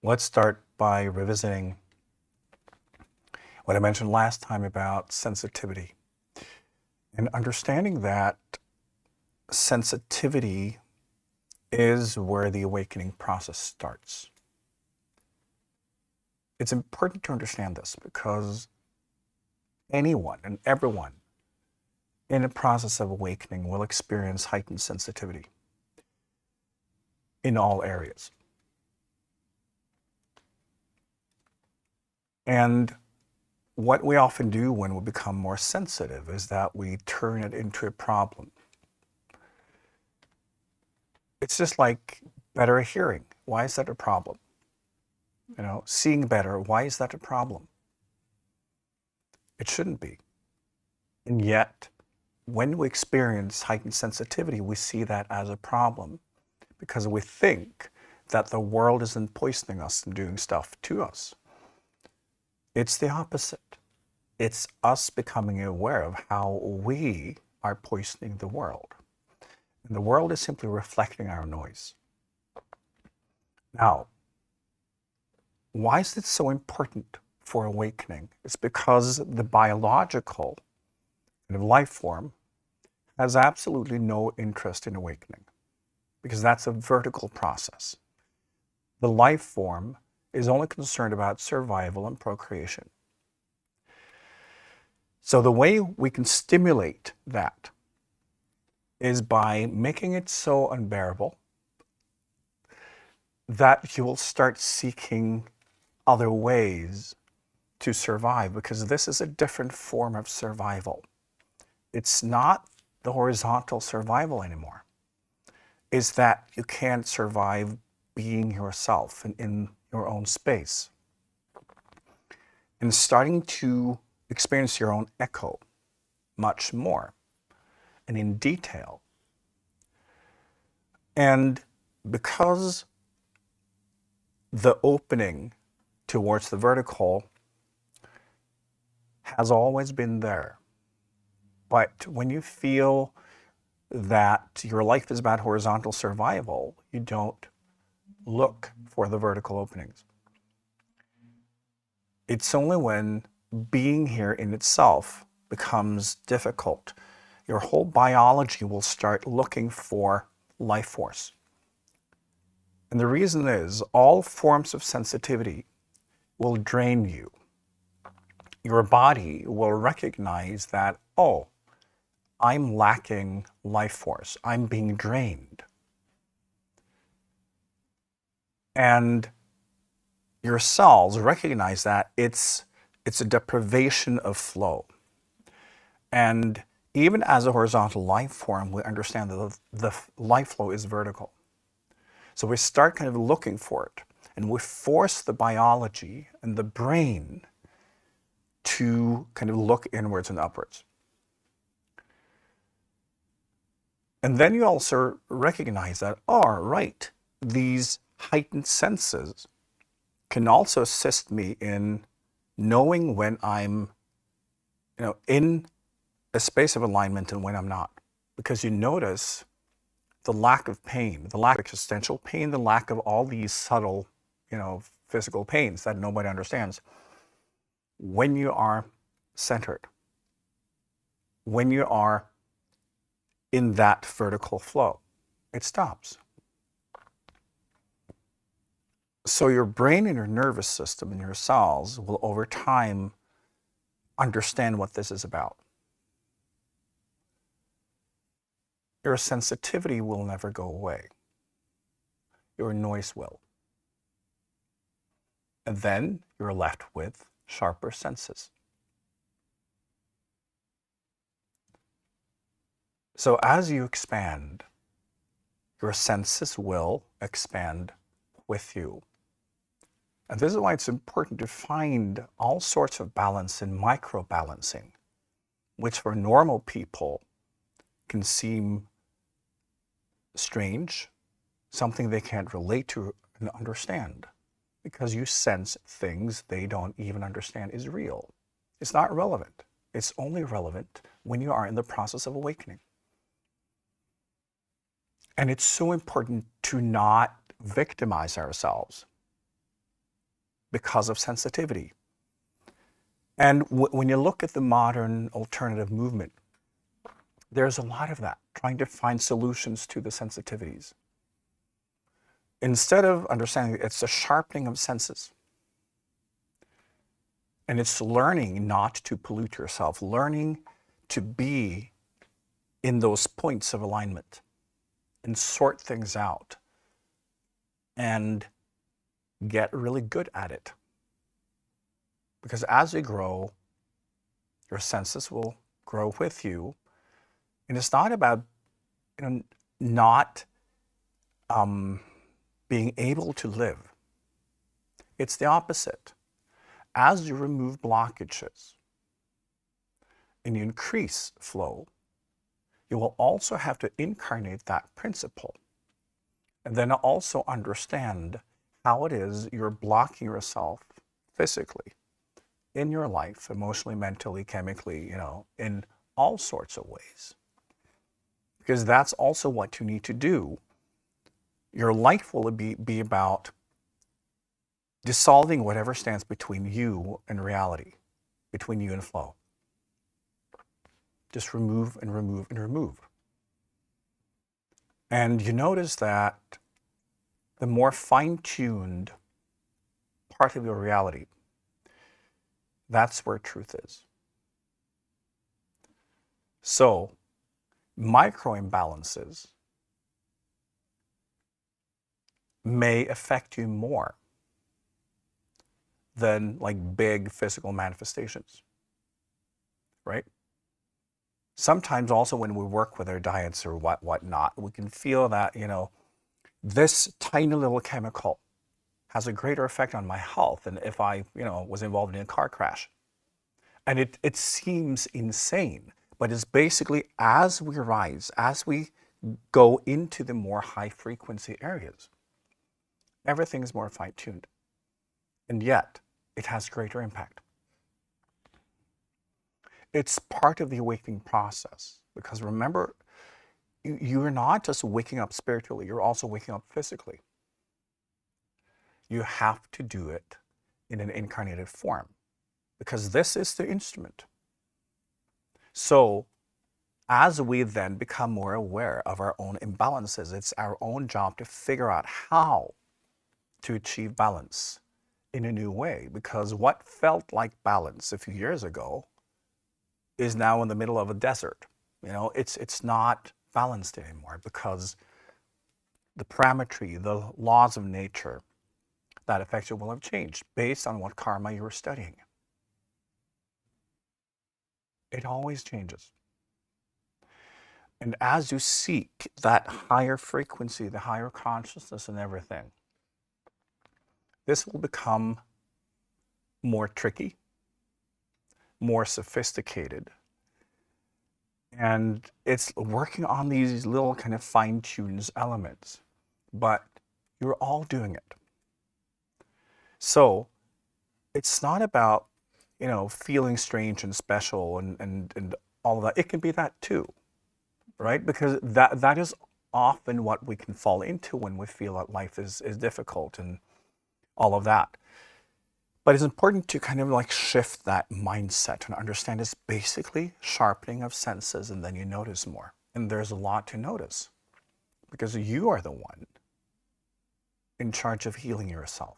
Let's start by revisiting what I mentioned last time about sensitivity and understanding that sensitivity is where the awakening process starts. It's important to understand this because anyone and everyone in a process of awakening will experience heightened sensitivity in all areas. And what we often do when we become more sensitive is that we turn it into a problem. It's just like better hearing. Why is that a problem? Seeing better, why is that a problem? It shouldn't be. And yet, when we experience heightened sensitivity, we see that as a problem because we think that the world isn't poisoning us and doing stuff to us. It's the opposite. It's us becoming aware of how we are poisoning the world. And the world is simply reflecting our noise. Now, why is it so important for awakening? It's because the biological life form has absolutely no interest in awakening because that's a vertical process. The life form is only concerned about survival and procreation. So the way we can stimulate that is by making it so unbearable that you will start seeking other ways to survive, because this is a different form of survival. It's not the horizontal survival anymore. It's that you can't survive being yourself and in your own space. And starting to experience your own echo much more and in detail. And because the opening towards the vertical has always been there, but when you feel that your life is about horizontal survival, you don't look for the vertical openings. It's only when being here in itself becomes difficult, your whole biology will start looking for life force. And the reason is all forms of sensitivity will drain you. Your body will recognize that, oh, I'm lacking life force. I'm being drained. And your cells recognize that it's a deprivation of flow. And even as a horizontal life form, we understand that the life flow is vertical. So we start kind of looking for it, and we force the biology and the brain to kind of look inwards and upwards. And then you also recognize that, oh, right, these heightened senses can also assist me in knowing when I'm, in a space of alignment and when I'm not. Because you notice the lack of pain, the lack of existential pain, the lack of all these subtle, physical pains that nobody understands. When you are centered, when you are in that vertical flow, it stops. So your brain and your nervous system and your cells will over time understand what this is about. Your sensitivity will never go away. Your noise will. And then you're left with sharper senses. So as you expand, your senses will expand with you. And this is why it's important to find all sorts of balance in micro-balancing, which for normal people can seem strange, something they can't relate to and understand, because you sense things they don't even understand is real. It's not relevant. It's only relevant when you are in the process of awakening. And it's so important to not victimize ourselves. because of sensitivity. And when you look at the modern alternative movement, there's a lot of that, trying to find solutions to the sensitivities. Instead of understanding it's a sharpening of senses. And it's learning not to pollute yourself, learning to be in those points of alignment and sort things out and get really good at it. Because as you grow, your senses will grow with you. And it's not about not being able to live. It's the opposite. As you remove blockages and you increase flow, you will also have to incarnate that principle and then also understand how it is you're blocking yourself physically in your life, emotionally, mentally, chemically, in all sorts of ways. Because that's also what you need to do. Your life will be about dissolving whatever stands between you and reality, between you and flow. Just remove and remove and remove. And you notice that the more fine-tuned part of your reality, that's where truth is. So, micro imbalances may affect you more than like big physical manifestations, right? Sometimes also when we work with our diets or whatnot, we can feel that, this tiny little chemical has a greater effect on my health than if I, was involved in a car crash. And it seems insane, but it's basically as we rise, as we go into the more high frequency areas, everything is more fine-tuned. And yet, it has greater impact. It's part of the awakening process. Because remember, you're not just waking up spiritually, you're also waking up physically. You have to do it in an incarnated form. Because this is the instrument. So, as we then become more aware of our own imbalances, it's our own job to figure out how to achieve balance in a new way, because what felt like balance a few years ago is now in the middle of a desert. It's not balanced anymore because the parametry, the laws of nature that affect you will have changed based on what karma you were studying. It always changes. And as you seek that higher frequency, the higher consciousness and everything, this will become more tricky, more sophisticated. And it's working on these little kind of fine-tuned elements, but you're all doing it. So it's not about, feeling strange and special and all of that. It can be that too, right? Because that is often what we can fall into when we feel that life is difficult and all of that. But it's important to kind of like shift that mindset and understand it's basically sharpening of senses, and then you notice more. And there's a lot to notice because you are the one in charge of healing yourself.